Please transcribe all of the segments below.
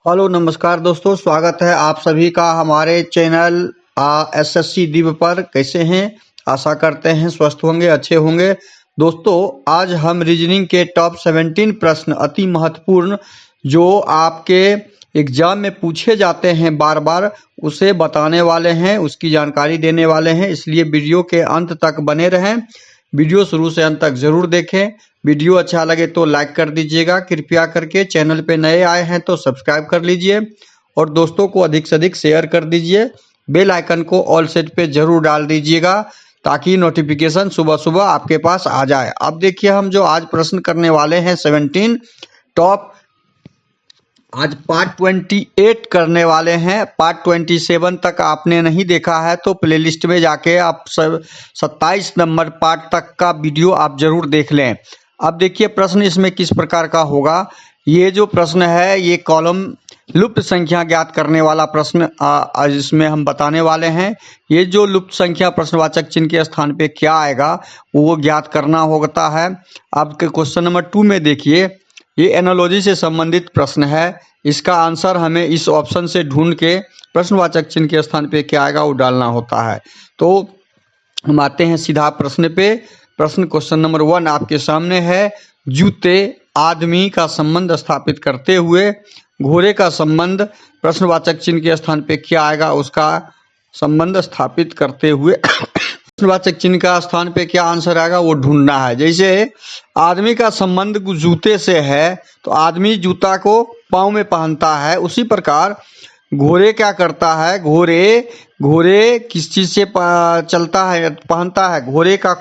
Hello नमस्कार दोस्तों, स्वागत है आप सभी का हमारे चैनल एसएससी दिव्य पर। कैसे हैं? आशा करते हैं स्वस्थ होंगे, अच्छे होंगे। दोस्तों, आज हम रीजनिंग के टॉप 17 प्रश्न अति महत्वपूर्ण जो आपके एग्जाम में पूछे जाते हैं बार बार, उसे बताने वाले हैं, उसकी जानकारी देने वाले हैं। इसलिए वीडियो के अंत तक बने रहें। वीडियो शुरू से अंत तक जरूर देखें। वीडियो अच्छा लगे तो लाइक कर दीजिएगा कृपया करके। चैनल पे नए आए हैं तो सब्सक्राइब कर लीजिए और दोस्तों को अधिक से अधिक शेयर कर दीजिए। बेल आइकन को ऑल सेट पे जरूर डाल दीजिएगा ताकि नोटिफिकेशन सुबह सुबह आपके पास आ जाए। अब देखिए, हम जो आज प्रश्न करने वाले हैं 17 टॉप, आज पार्ट 28 करने वाले हैं। पार्ट 27 तक आपने नहीं देखा है तो प्लेलिस्ट में जाके आप 27 नंबर पार्ट तक का वीडियो आप जरूर देख लें। अब देखिए, प्रश्न इसमें किस प्रकार का होगा। ये जो प्रश्न है ये कॉलम लुप्त संख्या ज्ञात करने वाला प्रश्न आज इसमें हम बताने वाले हैं। ये जो लुप्त संख्या प्रश्नवाचक चिन्ह के स्थान पे क्या आएगा वो ज्ञात करना होता है। आपके क्वेश्चन नंबर 2 में देखिए, ये एनालॉजी से संबंधित प्रश्न है। इसका आंसर हमें इस ऑप्शन से ढूंढ के प्रश्नवाचक चिन्ह के स्थान पे क्या आएगा वो डालना होता है। तो हम आते हैं सीधा प्रश्न पे। प्रश्न क्वेश्चन नंबर 1 आपके सामने है। जूते आदमी का संबंध स्थापित करते हुए घोड़े का संबंध प्रश्नवाचक चिन्ह के स्थान पे क्या आएगा उसका संबंध स्थापित करते हुए प्रश्नवाचक चिन्ह का स्थान पे क्या आंसर आएगा वो ढूंढना है। जैसे आदमी का संबंध जूते से है तो आदमी जूता को पाँव में पहनता है। उसी प्रकार घोड़े क्या करता है, घोड़े किस चीज से चलता है, पहनता है? घोड़े का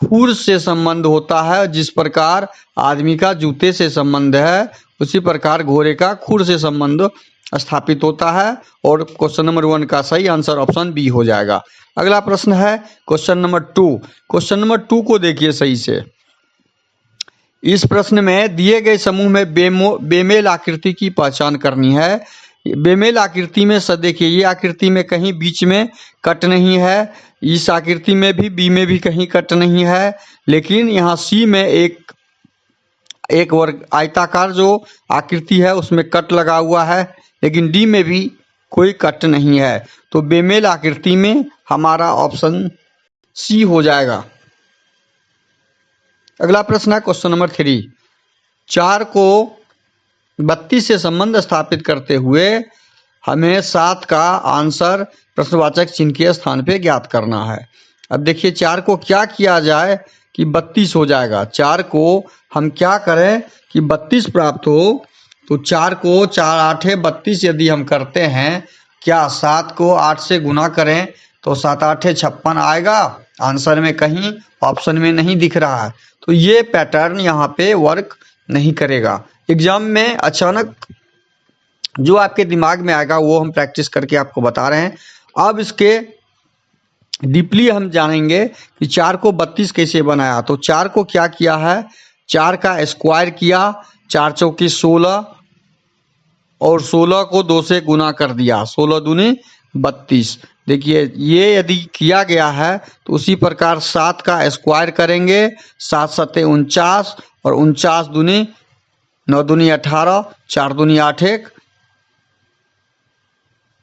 खूर से संबंध होता है। जिस प्रकार आदमी का जूते से संबंध है उसी प्रकार घोड़े का खूर से संबंध स्थापित होता है। और क्वेश्चन नंबर 1 का सही आंसर ऑप्शन बी हो जाएगा। अगला प्रश्न है क्वेश्चन नंबर 2। क्वेश्चन नंबर 2 को देखिए सही से। इस प्रश्न में दिए गए समूह में बेमेल आकृति की पहचान करनी है। बेमेल आकृति में देखिए, ये आकृति में कहीं बीच में कट नहीं है, इस आकृति में भी बी में भी कहीं कट नहीं है, लेकिन यहाँ सी में एक वर्ग आयताकार जो आकृति है उसमें कट लगा हुआ है, लेकिन डी में भी कोई कट नहीं है। तो बेमेल आकृति में हमारा ऑप्शन सी हो जाएगा। अगला प्रश्न है क्वेश्चन नंबर 3। 4 को 32 से संबंध स्थापित करते हुए हमें 7 का आंसर प्रश्नवाचक चिन्ह के स्थान पे ज्ञात करना है। अब देखिए, 4 को क्या किया जाए कि 32 हो जाएगा। 4 को हम क्या करें कि 32 प्राप्त हो, तो 4 को 4 8 32 यदि हम करते हैं, क्या 7 को 8 से गुना करें तो 7 8 56 आएगा। आंसर में कहीं ऑप्शन में नहीं दिख रहा है, तो ये पैटर्न यहाँ पे वर्क नहीं करेगा। एग्जाम में अचानक जो आपके दिमाग में आएगा वो हम प्रैक्टिस करके आपको बता रहे हैं। अब इसके डीपली हम जानेंगे कि 4 को 32 कैसे बनाया। तो 4 को क्या किया है, 4 का स्क्वायर किया, 4 चौकी 16 और 16 को 2 से गुना कर दिया, 16 दूनी 32। देखिए, ये यदि किया गया है तो उसी प्रकार 7 का स्क्वायर करेंगे, 7 सत्ते 49 और 49 दूनी 9 दूनी 18, 4 दूनी 8 1,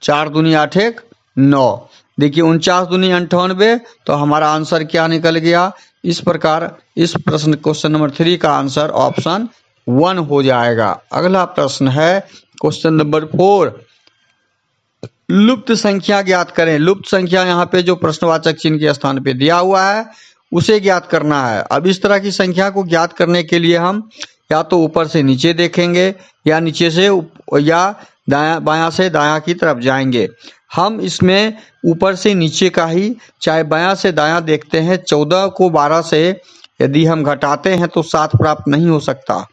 4 दूनी 8 1 9। देखिए 49 दूनी 98, तो हमारा आंसर क्या निकल गया। इस प्रकार इस प्रश्न क्वेश्चन नंबर 3 का आंसर ऑप्शन 1 हो जाएगा। अगला प्रश्न है क्वेश्चन नंबर 4। लुप्त संख्या ज्ञात करें। लुप्त संख्या यहाँ पे जो प्रश्नवाचक चिन्ह के स्थान पे दिया हुआ है उसे ज्ञात करना है। अब इस तरह की संख्या को ज्ञात करने के लिए हम या तो ऊपर से नीचे देखेंगे या नीचे से या बायां से दायां की तरफ जाएंगे। हम इसमें ऊपर से नीचे का ही चाहे बायां से दायां देखते हैं। 14 को 12 से यदि हम घटाते हैं तो 7 प्राप्त नहीं हो सकता।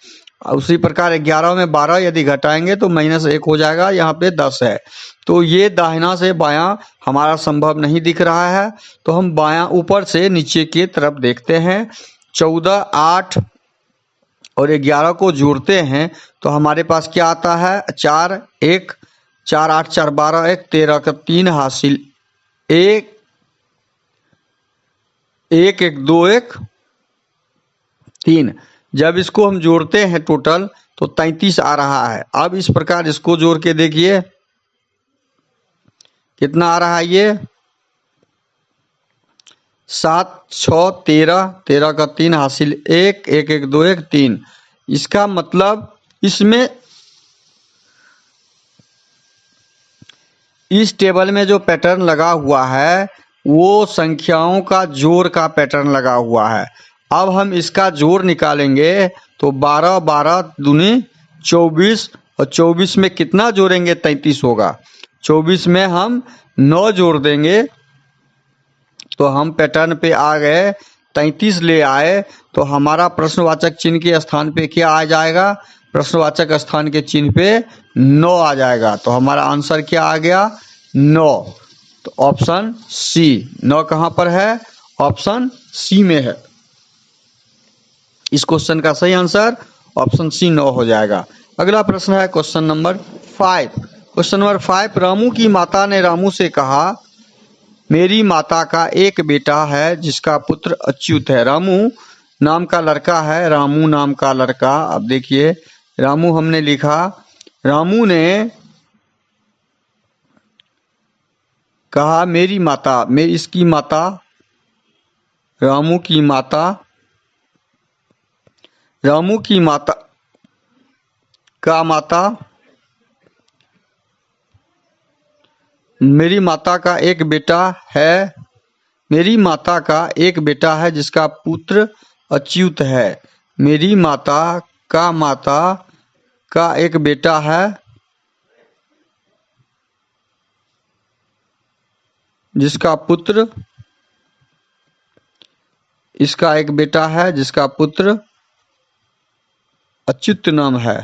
उसी प्रकार 11 में 12 यदि घटाएंगे तो -1 हो जाएगा, यहाँ पे 10 है। तो ये दाहिना से बायां हमारा संभव नहीं दिख रहा है, तो हम बायां ऊपर से नीचे की तरफ देखते हैं। 14 8 और 11 को जोड़ते हैं तो हमारे पास क्या आता है, 4 1 4 8 4 12 1 13 का 3 हासिल 1 1 1 2 1 3। जब इसको हम जोड़ते हैं टोटल तो 33 आ रहा है। अब इस प्रकार इसको जोड़ के देखिए कितना आ रहा है ये 7 6 13, 13 का 3 हासिल 1, 1 1 2 1 3। इसका मतलब इसमें इस टेबल में जो पैटर्न लगा हुआ है वो संख्याओं का जोड़ का पैटर्न लगा हुआ है। अब हम इसका जोड़ निकालेंगे तो 12 12 दूनी 24 और 24 में कितना जोड़ेंगे 33 होगा। 24 में हम 9 जोड़ देंगे तो हम पैटर्न पे आ गए, 33 ले आए तो हमारा प्रश्नवाचक चिन्ह के स्थान पे क्या आ जाएगा, प्रश्नवाचक स्थान के चिन्ह पे 9 आ जाएगा। तो हमारा आंसर क्या आ गया 9। तो ऑप्शन सी 9 कहाँ पर है, ऑप्शन सी में है। इस क्वेश्चन का सही आंसर ऑप्शन सी 9 हो जाएगा। अगला प्रश्न है question number 5। Question number 5, Ramu की माता ने रामू से कहा मेरी माता का एक बेटा है जिसका पुत्र अच्युत है। रामू नाम का लड़का है, रामू नाम का लड़का। अब देखिए रामू हमने लिखा, रामू ने कहा मेरी माता, इसकी माता, रामू की माता, रामू की माता का माता, मेरी माता का एक बेटा है, मेरी माता का एक बेटा है जिसका पुत्र अच्युत है। मेरी माता का एक बेटा है जिसका पुत्र, इसका एक बेटा है जिसका पुत्र अच्युत नाम है।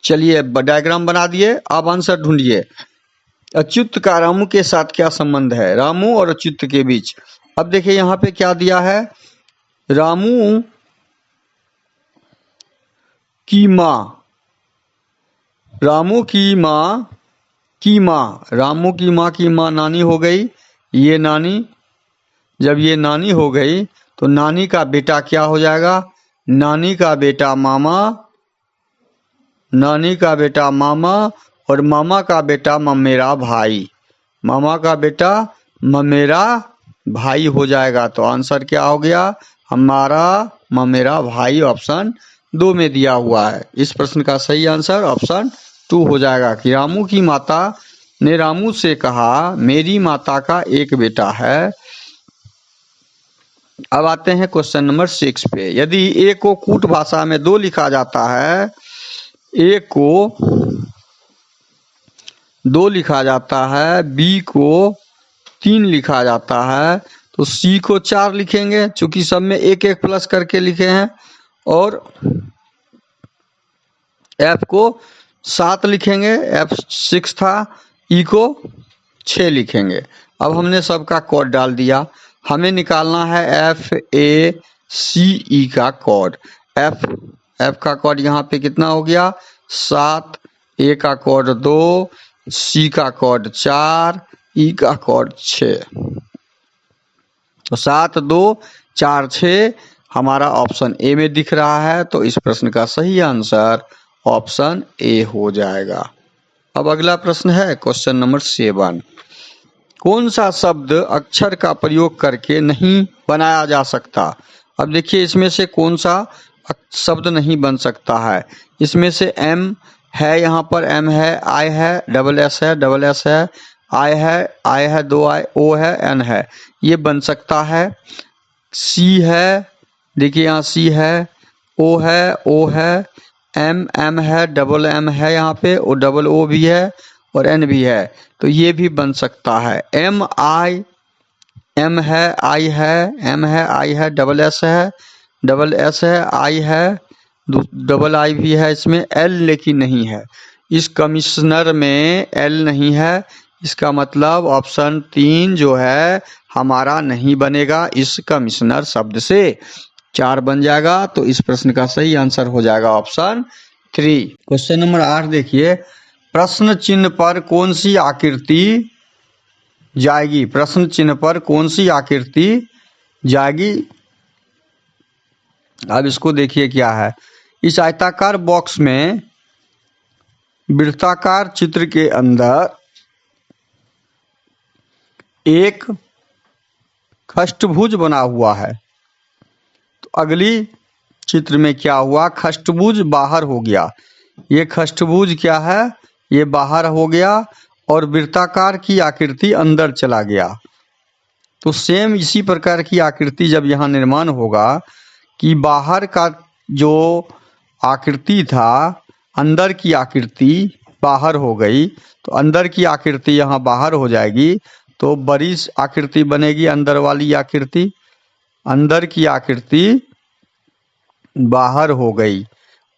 चलिए डायग्राम बना दिए, अब आंसर ढूंढिए। अच्युत का रामू के साथ क्या संबंध है, रामू और अच्युत के बीच। अब देखिए यहाँ पे क्या दिया है, रामू की माँ, रामू की माँ की माँ, रामू की माँ की माँ नानी हो गई, ये नानी। जब ये नानी हो गई तो नानी का बेटा क्या हो जाएगा, नानी का बेटा मामा, नानी का बेटा मामा और मामा का बेटा ममेरा भाई, मामा का बेटा ममेरा भाई हो जाएगा। तो आंसर क्या हो गया हमारा ममेरा भाई, ऑप्शन 2 में दिया हुआ है। इस प्रश्न का सही आंसर ऑप्शन 2 हो जाएगा कि रामू की माता ने रामू से कहा मेरी माता का एक बेटा है। अब आते हैं क्वेश्चन नंबर 6 पे। यदि ए को कूट भाषा में 2 लिखा जाता है, ए को 2 लिखा जाता है, बी को 3 लिखा जाता है, तो सी को 4 लिखेंगे चूंकि सब में 1 1 प्लस करके लिखे हैं, और एफ को 7 लिखेंगे, एफ 6 था, ई को 6 लिखेंगे। अब हमने सबका कोड डाल दिया, हमें निकालना है एफ ए सी ई का कोड। एफ का कोड यहाँ पे कितना हो गया 7, ए का कोड 2, सी का कोड 4, ई का कोड 6। तो 7 2 4 6 हमारा ऑप्शन ए में दिख रहा है। तो इस प्रश्न का सही आंसर ऑप्शन ए हो जाएगा। अब अगला प्रश्न है क्वेश्चन नंबर 7। कौन सा शब्द अक्षर का प्रयोग करके नहीं बनाया जा सकता। अब देखिए इसमें से कौन सा शब्द नहीं बन सकता है। इसमें से एम है, यहाँ पर एम है, आई है, डबल एस है, डबल एस है, आई है 2 आई, ओ है, एन है, ये बन सकता है। सी है, देखिए यहाँ सी है, ओ है, एम है, डबल एम है यहाँ पे, और डबल ओ भी है और एन भी है, तो ये भी बन सकता है। एम है, आई है, एम है, आई है, डबल एस है, आई है, डबल आई भी है, इसमें एल लेकिन नहीं है। इस कमिश्नर में एल नहीं है, इसका मतलब ऑप्शन 3 जो है हमारा नहीं बनेगा इस कमिश्नर शब्द से। 4 बन जाएगा, तो इस प्रश्न का सही आंसर हो जाएगा ऑप्शन 3। क्वेश्चन नंबर 8 देखिए, प्रश्न चिन्ह पर कौन सी आकृति जाएगी, प्रश्न चिन्ह पर कौन सी आकृति जाएगी। अब इसको देखिए क्या है। इस आयताकार बॉक्स में वृत्ताकार चित्र के अंदर एक खष्टभुज बना हुआ है। तो अगली चित्र में क्या हुआ, खष्टभुज बाहर हो गया। ये खष्टभुज क्या है, ये बाहर हो गया और वृत्ताकार की आकृति अंदर चला गया। तो सेम इसी प्रकार की आकृति जब यहाँ निर्माण होगा कि बाहर का जो आकृति था अंदर की आकृति बाहर हो गई, तो अंदर की आकृति यहाँ बाहर हो जाएगी, तो बड़ी आकृति बनेगी अंदर वाली आकृति। अंदर की आकृति बाहर हो गई।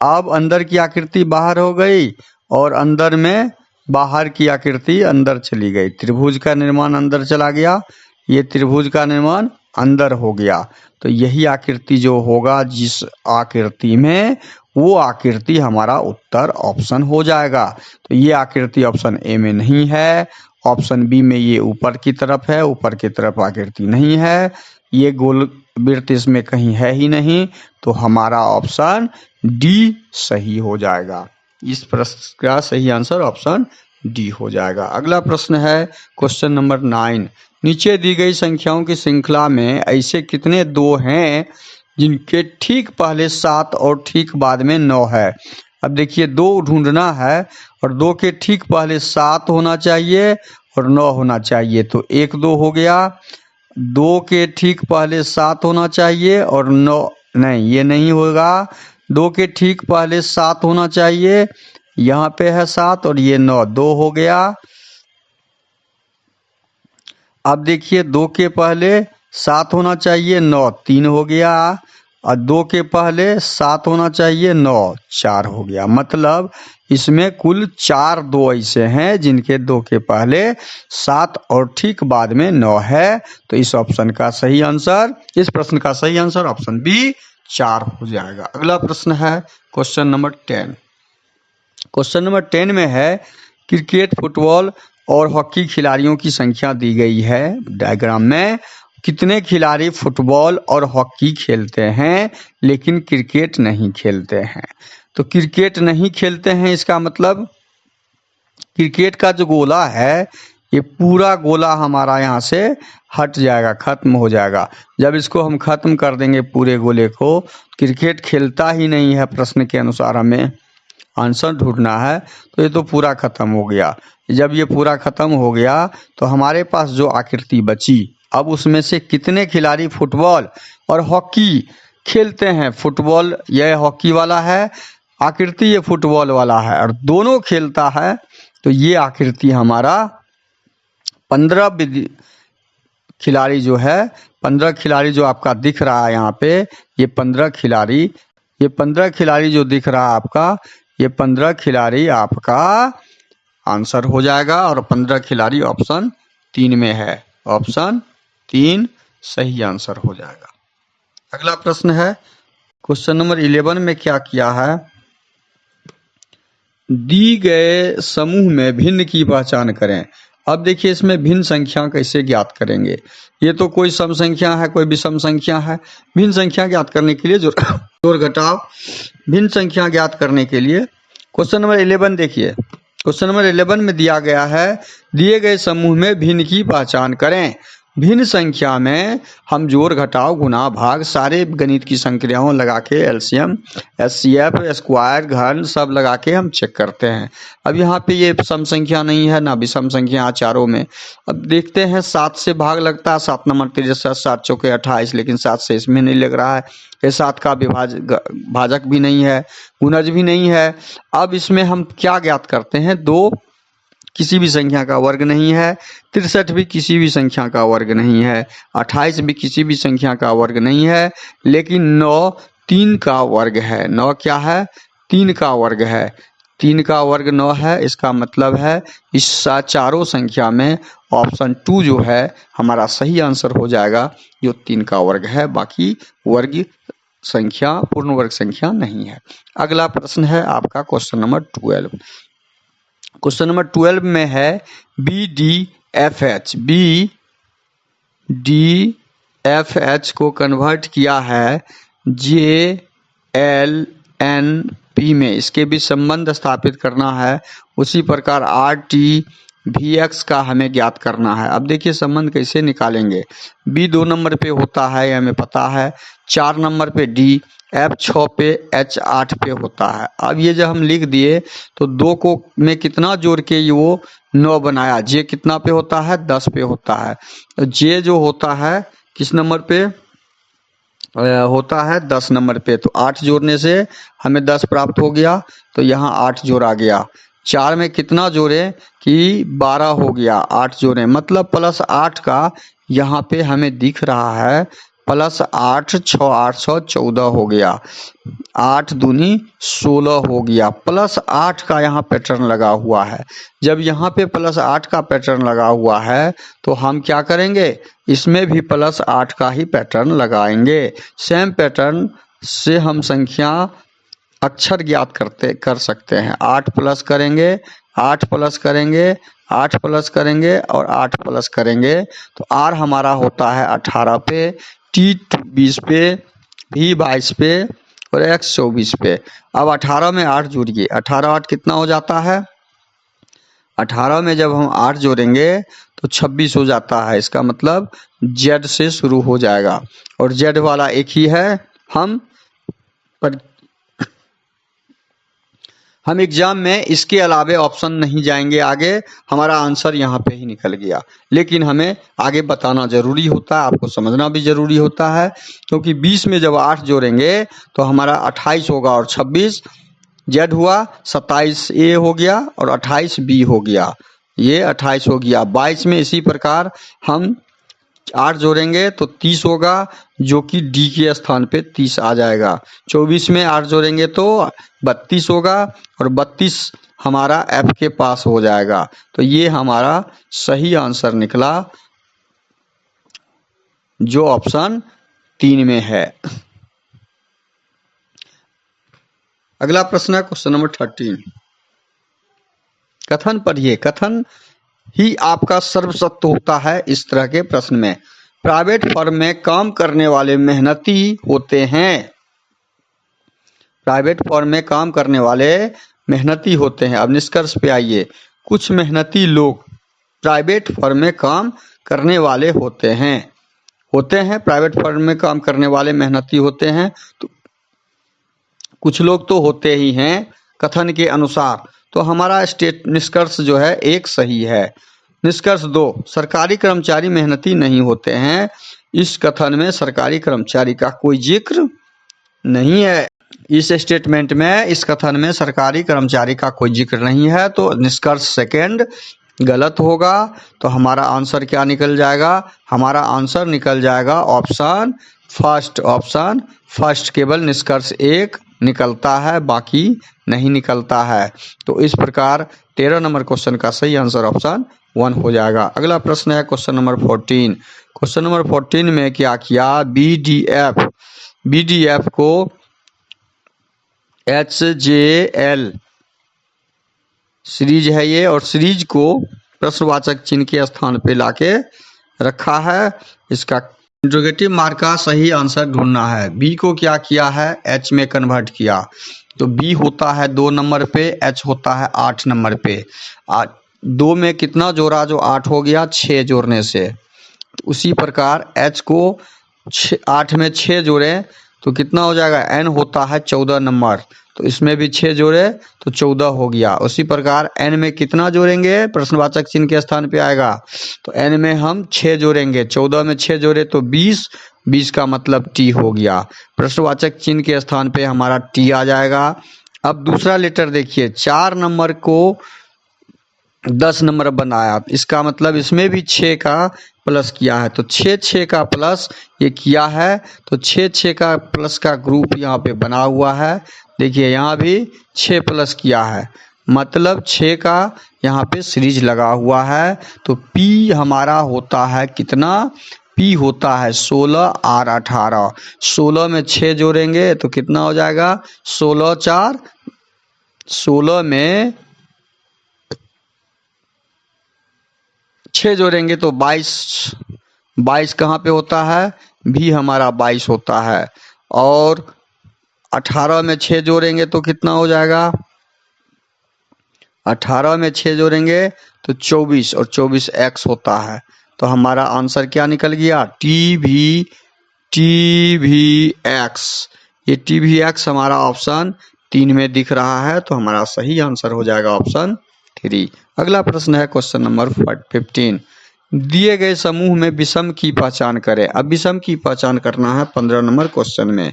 अब अंदर की आकृति बाहर हो गई और अंदर में बाहर की आकृति अंदर चली गई। त्रिभुज का निर्माण अंदर चला गया, ये त्रिभुज का निर्माण अंदर हो गया। तो यही आकृति जो होगा जिस आकृति में, वो आकृति हमारा उत्तर ऑप्शन हो जाएगा। तो ये आकृति ऑप्शन ए में नहीं है, ऑप्शन बी में ये ऊपर की तरफ है, ऊपर की तरफ आकृति नहीं है, ये गोल वृत्त इसमें कहीं है ही नहीं। तो हमारा ऑप्शन डी सही हो जाएगा। इस प्रश्न का सही आंसर ऑप्शन डी हो जाएगा। अगला प्रश्न है क्वेश्चन नंबर 9। नीचे दी गई संख्याओं की श्रृंखला में ऐसे कितने 2 हैं जिनके ठीक पहले 7 और ठीक बाद में 9 है। अब देखिए 2 ढूंढना है और 2 के ठीक पहले 7 होना चाहिए और 9 होना चाहिए। तो 1 2 हो गया, 2 के ठीक पहले 7 होना चाहिए और 9 नहीं, ये नहीं होगा। 2 के ठीक पहले 7 होना चाहिए, यहाँ पे है 7 और ये 9, 2 हो गया। अब देखिए 2 के पहले 7 होना चाहिए, 9 3 हो गया, और 2 के पहले 7 होना चाहिए, 9 4 हो गया। मतलब इसमें कुल 4 2 ऐसे हैं जिनके 2 के पहले 7 और ठीक बाद में 9 है। तो इस ऑप्शन का सही आंसर, इस प्रश्न का सही आंसर ऑप्शन बी 4 हो जाएगा। अगला प्रश्न है क्वेश्चन नंबर 10। क्वेश्चन नंबर 10 में है क्रिकेट, फुटबॉल और हॉकी खिलाड़ियों की संख्या दी गई है डायग्राम में। कितने खिलाड़ी फुटबॉल और हॉकी खेलते हैं लेकिन क्रिकेट नहीं खेलते हैं। तो क्रिकेट नहीं खेलते हैं, इसका मतलब क्रिकेट का जो गोला है ये पूरा गोला हमारा यहाँ से हट जाएगा, खत्म हो जाएगा। जब इसको हम खत्म कर देंगे पूरे गोले को, क्रिकेट खेलता ही नहीं है प्रश्न के अनुसार हमें आंसर ढूंढना है, तो ये तो पूरा खत्म हो गया। जब ये पूरा खत्म हो गया तो हमारे पास जो आकृति बची, अब उसमें से कितने खिलाड़ी फुटबॉल और हॉकी खेलते हैं। फुटबॉल यह हॉकी वाला है, आकृति ये फुटबॉल वाला है और दोनों खेलता है। तो ये आकृति हमारा 15 खिलाड़ी जो है, 15 खिलाड़ी जो आपका दिख रहा है यहाँ पे, ये 15 खिलाड़ी जो दिख रहा है आपका, ये 15 खिलाड़ी आपका आंसर हो जाएगा और 15 खिलाड़ी ऑप्शन 3 में है। ऑप्शन 3 सही आंसर हो जाएगा। अगला प्रश्न है क्वेश्चन नंबर 11 में क्या किया है, दी गए समूह में भिन्न की पहचान करें। अब देखिए इसमें भिन्न संख्या कैसे ज्ञात करेंगे। ये तो कोई सम संख्या है, कोई विषम संख्या है। भिन्न संख्या ज्ञात करने के लिए जोड़ घटाव, भिन्न संख्या ज्ञात करने के लिए क्वेश्चन नंबर 11 देखिए। क्वेश्चन नंबर 11 में दिया गया है दिए गए समूह में भिन्न की पहचान करें। भिन्न संख्या में हम जोड़ घटाव गुणा भाग सारे गणित की संक्रियाओं लगा के एलसीएम एचसीएफ स्क्वायर घन सब लगा के हम चेक करते हैं। अब यहाँ पे ये सम संख्या नहीं है ना विषम संख्या चारों में। अब देखते हैं 7 से भाग लगता है, 7 नंबर 63, 7 चौके 28, लेकिन 7 से इसमें नहीं लग रहा है। ये 7 का भाजक भी नहीं है, गुणज भी नहीं है। अब इसमें हम क्या ज्ञात करते हैं, 2 किसी भी संख्या का वर्ग नहीं है, 63 भी किसी भी संख्या का वर्ग नहीं है, 28 भी किसी भी संख्या का वर्ग नहीं है, लेकिन 9 3 का वर्ग है। 9 क्या है, 3 का वर्ग है। 3 का वर्ग 9 है। इसका मतलब है इस चारों संख्या में ऑप्शन 2 जो है हमारा सही आंसर हो जाएगा, जो 3 का वर्ग है। बाकी वर्ग संख्या पूर्ण वर्ग संख्या नहीं है। अगला प्रश्न है आपका क्वेश्चन नंबर 12। क्वेश्चन नंबर 12 में है BDFH। BDFH को कन्वर्ट किया है JLNP में इसके भी संबंध स्थापित करना है। उसी प्रकार RTVX का हमें ज्ञात करना है। अब देखिए संबंध कैसे निकालेंगे। B 2 नंबर पे होता है, हमें पता है। 4 नंबर पे D, F 6 पे, H 8 पे होता है। अब ये जब हम लिख दिए तो 2 को में कितना जोड़ के ये वो 9 बनाया। J कितना पे होता है? 10 पे होता है। तो J जो होता है किस नंबर पे होता है? 10 नंबर पे। तो 8 जोड़ने से हमें 10 प्राप्त हो गया, तो यहाँ 8 जोड़ा गया। 4 में कितना जोड़े कि 12 हो गया, 8 जोड़े मतलब प्लस 8 का यहाँ पे हमें दिख रहा है प्लस 8, 6 8 14 हो गया। 8 दूनी 16 हो गया। प्लस 8 का यहाँ पैटर्न लगा हुआ है। जब यहाँ पे प्लस 8 का पैटर्न लगा हुआ है तो हम क्या करेंगे, इसमें भी प्लस 8 का ही पैटर्न लगाएंगे। सेम पैटर्न से हम संख्या अक्षर ज्ञात कर सकते हैं। 8 प्लस करेंगे, 8 प्लस करेंगे, 8 प्लस करेंगे और 8 प्लस करेंगे तो R हमारा होता है 18 पे, T 20 पे, V 22 पे और X 24 पे। अब 18 में 8 जोड़िए, 18 8 कितना हो जाता है? 18 में जब हम 8 जोड़ेंगे तो 26 हो जाता है। इसका मतलब Z से शुरू हो जाएगा और Z वाला एक ही है। हम एग्जाम में इसके अलावे ऑप्शन नहीं जाएंगे आगे, हमारा आंसर यहाँ पे ही निकल गया। लेकिन हमें आगे बताना जरूरी होता है, आपको समझना भी जरूरी होता है, क्योंकि 20 में जब 8 जोड़ेंगे तो हमारा 28 होगा और 26 Z हुआ, 27 A हो गया और 28 B हो गया। ये 28 हो गया। 22 में इसी प्रकार हम 8 जोड़ेंगे तो 30 होगा, जो कि D के स्थान पे 30 आ जाएगा। 24 में 8 जोड़ेंगे तो 32 होगा और 32 हमारा F के पास हो जाएगा। तो ये हमारा सही आंसर निकला, जो ऑप्शन 3 में है। अगला प्रश्न है क्वेश्चन नंबर 13। कथन पढ़िए। कथन ही आपका सर्वसत्य होता है इस तरह के प्रश्न में। प्राइवेट फर्म में काम करने वाले मेहनती होते हैं। प्राइवेट फर्म में काम करने वाले मेहनती होते हैं। अब निष्कर्ष पे आइए। कुछ मेहनती लोग प्राइवेट फर्म में काम करने वाले होते हैं। प्राइवेट फर्म में काम करने वाले मेहनती होते हैं, तो कुछ लोग तो होते ही हैं कथन के अनुसार। तो हमारा निष्कर्ष जो है एक सही है। निष्कर्ष 2, सरकारी कर्मचारी मेहनती नहीं होते हैं। इस कथन में सरकारी कर्मचारी का कोई जिक्र नहीं है। इस स्टेटमेंट में, इस कथन में सरकारी कर्मचारी का कोई जिक्र नहीं है, तो निष्कर्ष सेकंड गलत होगा। तो हमारा आंसर क्या निकल जाएगा? हमारा आंसर निकल जाएगा ऑप्शन फर्स्ट। Option first. केवल निष्कर्ष 1 निकलता है, बाकी नहीं निकलता है। तो इस प्रकार 13 नंबर क्वेश्चन का सही आंसर ऑप्शन 1 हो जाएगा। अगला प्रश्न है क्वेश्चन नंबर 14। क्वेश्चन नंबर 14 में क्या किया? BDF को HJL सीरीज है ये, और सीरीज को प्रश्नवाचक चिन्ह के स्थान पे लाके रखा है। इसका इंट्रोगेटिव मार्क का सही आंसर ढूंढना है। बी को क्या किया है? H में कन्वर्ट किया। तो B होता है 2 नंबर पे, H होता है 8 नंबर पे। 2 में कितना जोड़ा? जो 8 हो गया 6 जोड़ने से। उसी प्रकार H को 8 में 6 जोड़े तो कितना हो जाएगा? N होता है 14 नंबर, तो इसमें भी 6 जोड़े तो 14 हो गया। उसी प्रकार N में कितना जोड़ेंगे? प्रश्नवाचक चिन्ह के स्थान पे आएगा, तो N में हम 6 जोड़ेंगे। 14 में 6 जोड़े तो 20, 20 का मतलब T हो गया। प्रश्नवाचक चिन्ह के स्थान पे हमारा T आ जाएगा। अब दूसरा लेटर देखिए, 4 नंबर को 10 नंबर बनाया, इसका मतलब इसमें भी 6 का प्लस किया है। तो 6 का प्लस ये किया है, तो 6 का प्लस का ग्रुप यहाँ पे बना हुआ है। देखिए यहाँ भी 6 प्लस किया है, मतलब 6 का यहाँ पे सीरीज लगा हुआ है। तो P हमारा होता है कितना? P होता है 16 और 18। 16 में 6 जोड़ेंगे तो कितना हो जाएगा? 16 4, 16 में 6 जोड़ेंगे तो 22। 22 कहाँ पे होता है? भी हमारा 22 होता है। और 18 में 6 जोड़ेंगे तो कितना हो जाएगा? 18 में 6 जोड़ेंगे तो 24 और 24 x होता है। तो हमारा आंसर क्या निकल गया? TVX। ये TVX हमारा ऑप्शन 3 में दिख रहा है, तो हमारा सही आंसर हो जाएगा ऑप्शन 3। अगला प्रश्न है क्वेश्चन नंबर 15। दिए गए समूह में विषम की पहचान करें। अब विषम की पहचान करना है 15 नंबर क्वेश्चन में।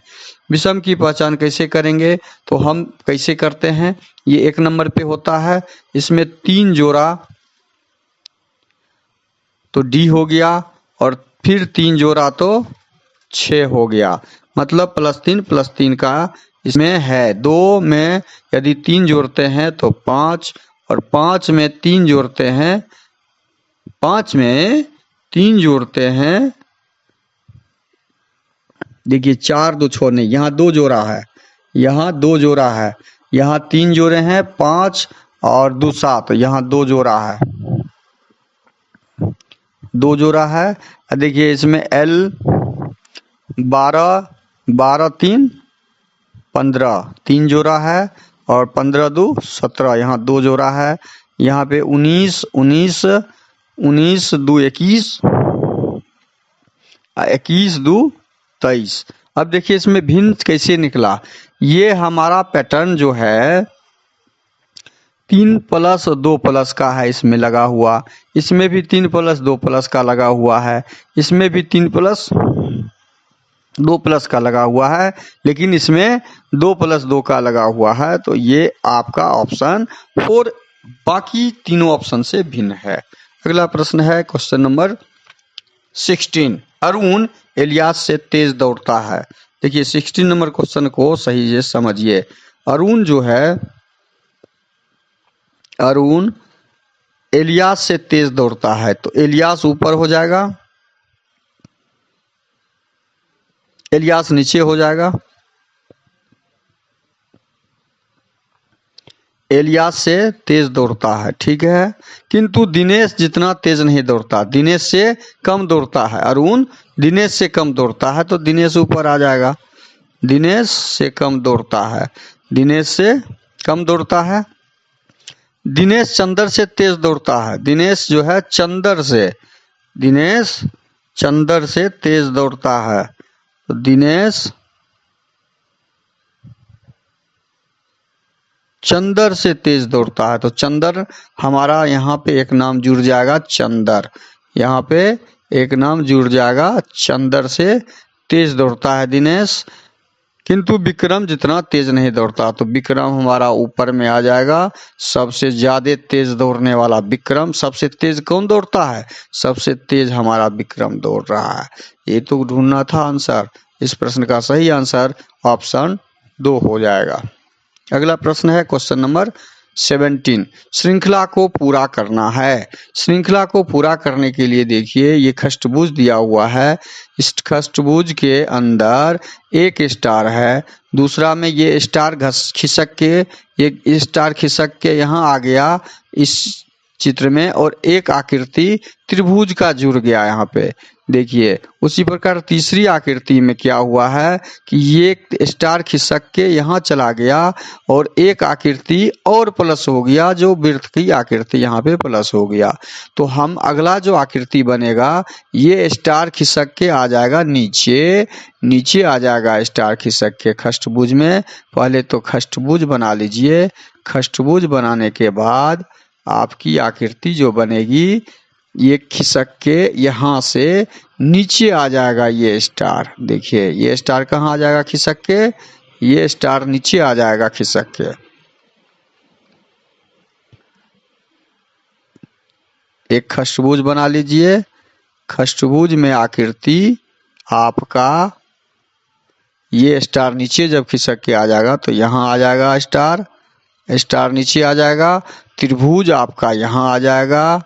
विषम की पहचान कैसे करेंगे? तो हम कैसे करते हैं, ये 1 नंबर पे होता है, इसमें 3 जोड़ा तो D हो गया और फिर 3 जोड़ा तो 6 हो गया, मतलब +3 का इसमें है। 2 में यदि 3 जोड़ते हैं तो 5 और 5 में 3 जोड़ते हैं, 5 में 3 जोड़ते हैं, देखिए 4 2 छोड़ने, यहाँ 2 जोड़ा है, यहाँ 2 जोड़ा है, यहाँ 3 जोड़े हैं 5 और 2 7, यहाँ 2 जोड़ा है, 2 जोड़ा है। देखिए इसमें L 12 12 3 15, 3 जोड़ा है और 15 2 17, यहाँ 2 जोड़ा है। यहाँ पे 19 19 19 2 21 21 2 23। अब देखिए इसमें भिन्न कैसे निकला। ये हमारा पैटर्न जो है 3 + 2 + का है, इसमें लगा हुआ, इसमें भी 3 + 2 + का लगा हुआ है, इसमें भी 3 + 2 + का लगा हुआ है, लेकिन इसमें 2 + 2 का लगा हुआ है। तो ये आपका ऑप्शन 4 बाकी तीनों ऑप्शन से भिन्न है। अगला प्रश्न है क्वेश्चन नंबर 16। अरुण इलियास से तेज दौड़ता है। देखिए 16 नंबर क्वेश्चन को सही से समझिए। अरुण जो है, अरुण इलियास से तेज दौड़ता है, तो इलियास ऊपर हो जाएगा, इलियास नीचे हो जाएगा। इलियास से तेज दौड़ता है, ठीक है, किंतु दिनेश जितना तेज नहीं दौड़ता, दिनेश से कम दौड़ता है। अरुण दिनेश से कम दौड़ता है, तो दिनेश ऊपर आ जाएगा। दिनेश से कम दौड़ता है, दिनेश से कम दौड़ता है। दिनेश चंदर से तेज दौड़ता है, दिनेश जो है चंदर से, दिनेश चंदर से तेज दौड़ता है, तो दिनेश चंदर से तेज दौड़ता है। तो चंदर हमारा यहाँ पे एक नाम जुड़ जाएगा, चंदर, यहाँ पे एक नाम जुड़ जाएगा, चंदर से तेज दौड़ता है दिनेश, किंतु विक्रम जितना तेज नहीं दौड़ता। तो विक्रम हमारा ऊपर में आ जाएगा, सबसे ज्यादा तेज दौड़ने वाला विक्रम। सबसे तेज कौन दौड़ता है? सबसे तेज हमारा विक्रम दौड़ रहा है। ये तो ढूंढना था आंसर। इस प्रश्न का सही आंसर ऑप्शन 2 हो जाएगा। अगला प्रश्न है क्वेश्चन नंबर 17। श्रृंखला को पूरा करना है। श्रृंखला को पूरा करने के लिए देखिए ये खष्टभुज दिया हुआ है, इस खष्टभुज के अंदर एक स्टार है, दूसरा में ये स्टार खिसक के, ये स्टार खिसक के यहाँ आ गया इस चित्र में, और एक आकृति त्रिभुज का जुड़ गया यहाँ पे। देखिए उसी प्रकार तीसरी आकृति में क्या हुआ है कि ये स्टार खिसक के यहाँ चला गया और एक आकृति और प्लस हो गया, जो वृत्त की आकृति यहाँ पे प्लस हो गया। तो हम अगला जो आकृति बनेगा, ये स्टार खिसक के आ जाएगा नीचे, नीचे आ जाएगा स्टार खिसक के खष्टभुज में। पहले तो खष्टभुज बना लीजिए, खष्टभुज बनाने के बाद आपकी आकृति जो बनेगी, ये खिसक के यहाँ से नीचे आ जाएगा ये स्टार। देखिए ये स्टार कहाँ आ जाएगा खिसक के, ये स्टार नीचे आ जाएगा खिसक के। एक खष्टभुज बना लीजिए, खष्टभुज में आकृति आपका ये स्टार नीचे जब खिसक के आ जाएगा तो यहाँ आ जाएगा स्टार, स्टार नीचे आ जाएगा, त्रिभुज आपका यहाँ आ जाएगा,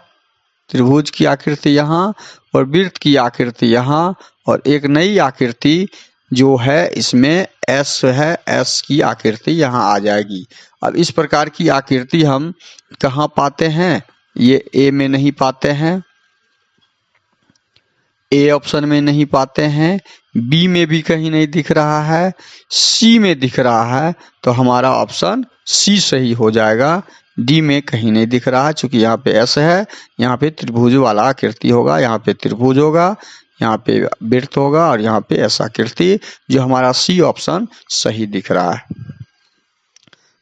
त्रिभुज की आकृति यहाँ और वृत्त की आकृति यहाँ, और एक नई आकृति जो है इसमें एस है, एस की आकृति यहाँ आ जाएगी। अब इस प्रकार की आकृति हम कहाँ पाते हैं? ये ए में नहीं पाते हैं, ए ऑप्शन में नहीं पाते हैं, बी में भी कहीं नहीं दिख रहा है, सी में दिख रहा है, तो हमारा ऑप्शन सी सही हो जाएगा। डी में कहीं नहीं दिख रहा है, चूंकि यहाँ पे एस है, यहाँ पे त्रिभुज वाला आकृति होगा, यहाँ पे त्रिभुज होगा, यहाँ पे वृत्त होगा और यहाँ पे एस आकृति, जो हमारा सी ऑप्शन सही दिख रहा है।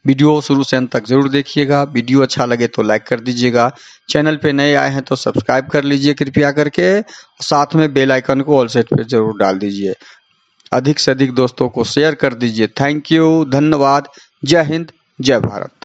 वीडियो शुरू से अंत तक जरूर देखिएगा। वीडियो अच्छा लगे तो लाइक कर दीजिएगा। चैनल पे नए आए हैं तो सब्सक्राइब कर लीजिए कृपया करके, साथ में बेल आइकन को ऑल सेट पे जरूर डाल दीजिए। अधिक से अधिक दोस्तों को शेयर कर दीजिए। थैंक यू, धन्यवाद। जय हिंद, जय भारत।